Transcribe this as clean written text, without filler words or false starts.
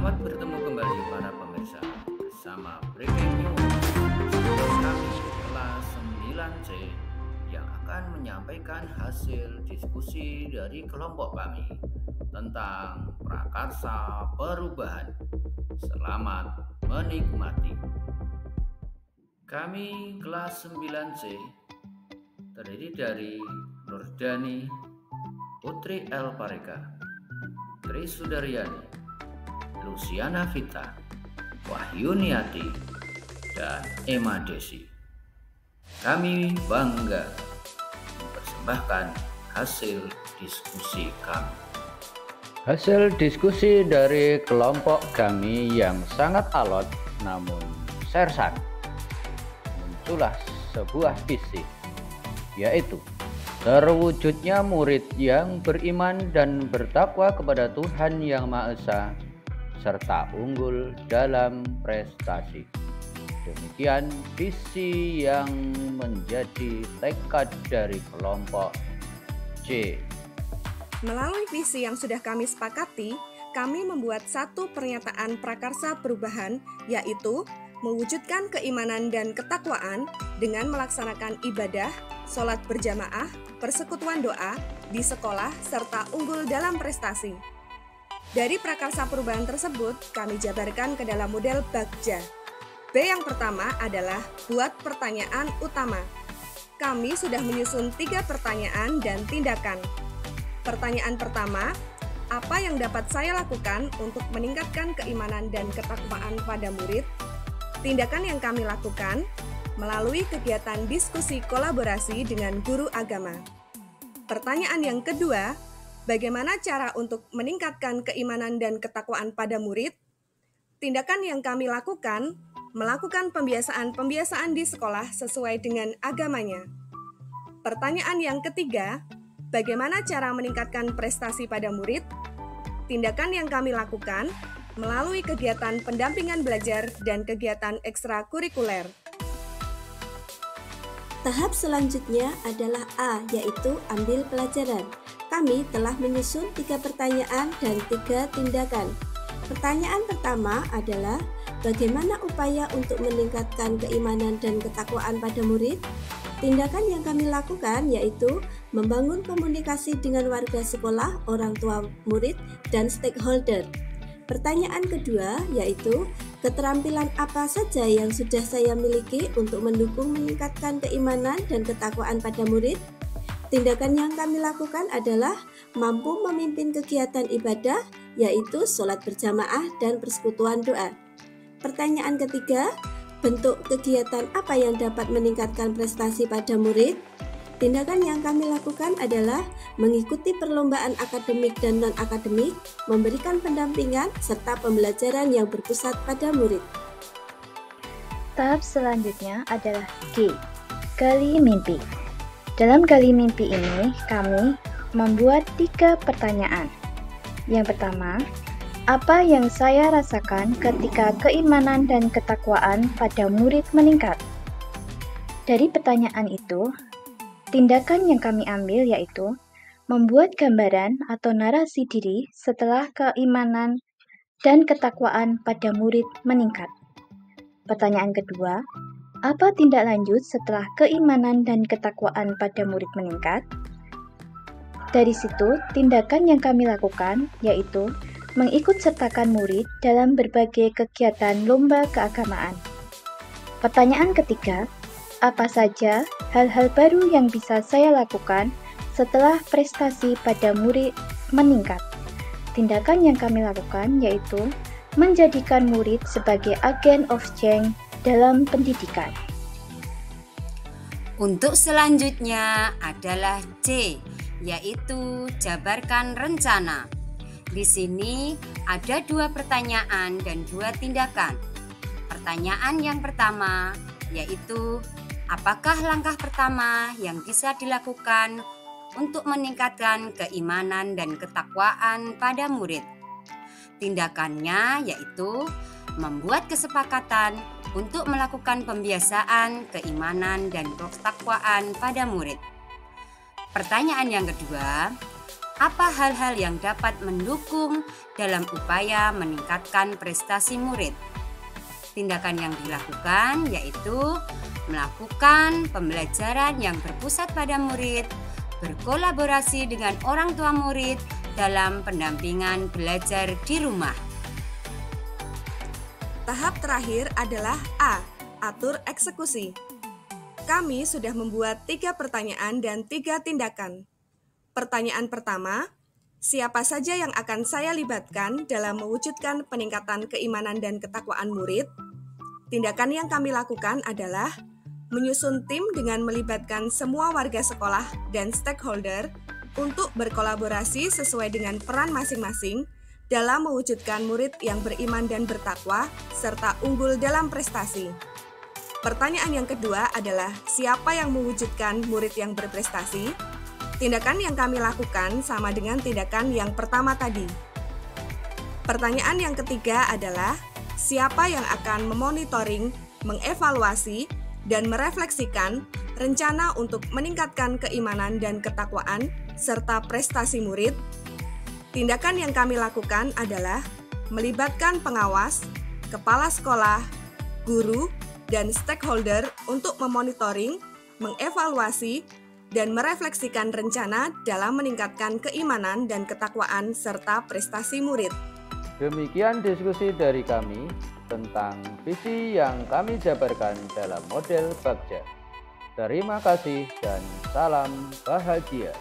Selamat bertemu kembali para pemirsa bersama Breaking News bersama kami kelas 9C yang akan menyampaikan hasil diskusi dari kelompok kami tentang prakarsa perubahan. Selamat menikmati. Kami kelas 9C terdiri dari Nurdani, Putri L. Pareka, Tri Sudaryani, Luciana Vita, Wahyuniati, dan Emma Desi. Kami bangga mempersembahkan hasil diskusi kami. Hasil diskusi dari kelompok kami yang sangat alot namun sersan, muncullah sebuah visi, yaitu terwujudnya murid yang beriman dan bertakwa kepada Tuhan Yang Maha Esa serta unggul dalam prestasi. Demikian visi yang menjadi tekad dari kelompok C. Melalui visi yang sudah kami sepakati, kami membuat satu pernyataan prakarsa perubahan, yaitu mewujudkan keimanan dan ketakwaan dengan melaksanakan ibadah, sholat berjamaah, persekutuan doa di sekolah, serta unggul dalam prestasi. Dari prakarsa perubahan tersebut, kami jabarkan ke dalam model Bagja. B yang pertama adalah buat pertanyaan utama. Kami sudah menyusun 3 pertanyaan dan tindakan. Pertanyaan pertama, apa yang dapat saya lakukan untuk meningkatkan keimanan dan ketakwaan pada murid? Tindakan yang kami lakukan melalui kegiatan diskusi kolaborasi dengan guru agama. Pertanyaan yang kedua, bagaimana cara untuk meningkatkan keimanan dan ketakwaan pada murid? Tindakan yang kami lakukan, melakukan pembiasaan-pembiasaan di sekolah sesuai dengan agamanya. Pertanyaan yang ketiga, bagaimana cara meningkatkan prestasi pada murid? Tindakan yang kami lakukan, melalui kegiatan pendampingan belajar dan kegiatan ekstrakurikuler. Tahap selanjutnya adalah A, yaitu ambil pelajaran. Kami telah menyusun 3 pertanyaan dan 3 tindakan. Pertanyaan pertama adalah, bagaimana upaya untuk meningkatkan keimanan dan ketakwaan pada murid? Tindakan yang kami lakukan yaitu membangun komunikasi dengan warga sekolah, orang tua murid, dan stakeholder. Pertanyaan kedua yaitu, keterampilan apa saja yang sudah saya miliki untuk mendukung meningkatkan keimanan dan ketakwaan pada murid? Tindakan yang kami lakukan adalah mampu memimpin kegiatan ibadah, yaitu sholat berjamaah dan persekutuan doa. Pertanyaan ketiga, bentuk kegiatan apa yang dapat meningkatkan prestasi pada murid? Tindakan yang kami lakukan adalah mengikuti perlombaan akademik dan non-akademik, memberikan pendampingan, serta pembelajaran yang berpusat pada murid. Tahap selanjutnya adalah G, gali mimpi. Dalam gali mimpi ini, kami membuat 3 pertanyaan. Yang pertama, apa yang saya rasakan ketika keimanan dan ketakwaan pada murid meningkat? Dari pertanyaan itu, tindakan yang kami ambil yaitu membuat gambaran atau narasi diri setelah keimanan dan ketakwaan pada murid meningkat. Pertanyaan kedua, apa tindak lanjut setelah keimanan dan ketakwaan pada murid meningkat? Dari situ, tindakan yang kami lakukan yaitu mengikut sertakan murid dalam berbagai kegiatan lomba keagamaan. Pertanyaan ketiga, apa saja hal-hal baru yang bisa saya lakukan setelah prestasi pada murid meningkat? Tindakan yang kami lakukan yaitu menjadikan murid sebagai agen of change dalam pendidikan. Untuk selanjutnya adalah C, yaitu jabarkan rencana. Di sini ada 2 pertanyaan dan 2 tindakan. Pertanyaan yang pertama yaitu, apakah langkah pertama yang bisa dilakukan untuk meningkatkan keimanan dan ketakwaan pada murid? Tindakannya yaitu membuat kesepakatan untuk melakukan pembiasaan keimanan dan ketakwaan pada murid. Pertanyaan yang kedua, apa hal-hal yang dapat mendukung dalam upaya meningkatkan prestasi murid. Tindakan yang dilakukan yaitu melakukan pembelajaran yang berpusat pada murid, berkolaborasi dengan orang tua murid dalam pendampingan belajar di rumah. Tahap terakhir adalah A, atur eksekusi. Kami sudah membuat 3 pertanyaan dan 3 tindakan. Pertanyaan pertama, siapa saja yang akan saya libatkan dalam mewujudkan peningkatan keimanan dan ketakwaan murid? Tindakan yang kami lakukan adalah menyusun tim dengan melibatkan semua warga sekolah dan stakeholder untuk berkolaborasi sesuai dengan peran masing-masing dalam mewujudkan murid yang beriman dan bertakwa serta unggul dalam prestasi. Pertanyaan yang kedua adalah siapa yang mewujudkan murid yang berprestasi? Tindakan yang kami lakukan sama dengan tindakan yang pertama tadi. Pertanyaan yang ketiga adalah siapa yang akan memonitoring, mengevaluasi, dan merefleksikan rencana untuk meningkatkan keimanan dan ketakwaan serta prestasi murid. Tindakan yang kami lakukan adalah melibatkan pengawas, kepala sekolah, guru, dan stakeholder untuk memonitoring, mengevaluasi, dan merefleksikan rencana dalam meningkatkan keimanan dan ketakwaan serta prestasi murid. Demikian diskusi dari kami tentang visi yang kami jabarkan dalam model Bagja. Terima kasih dan salam bahagia.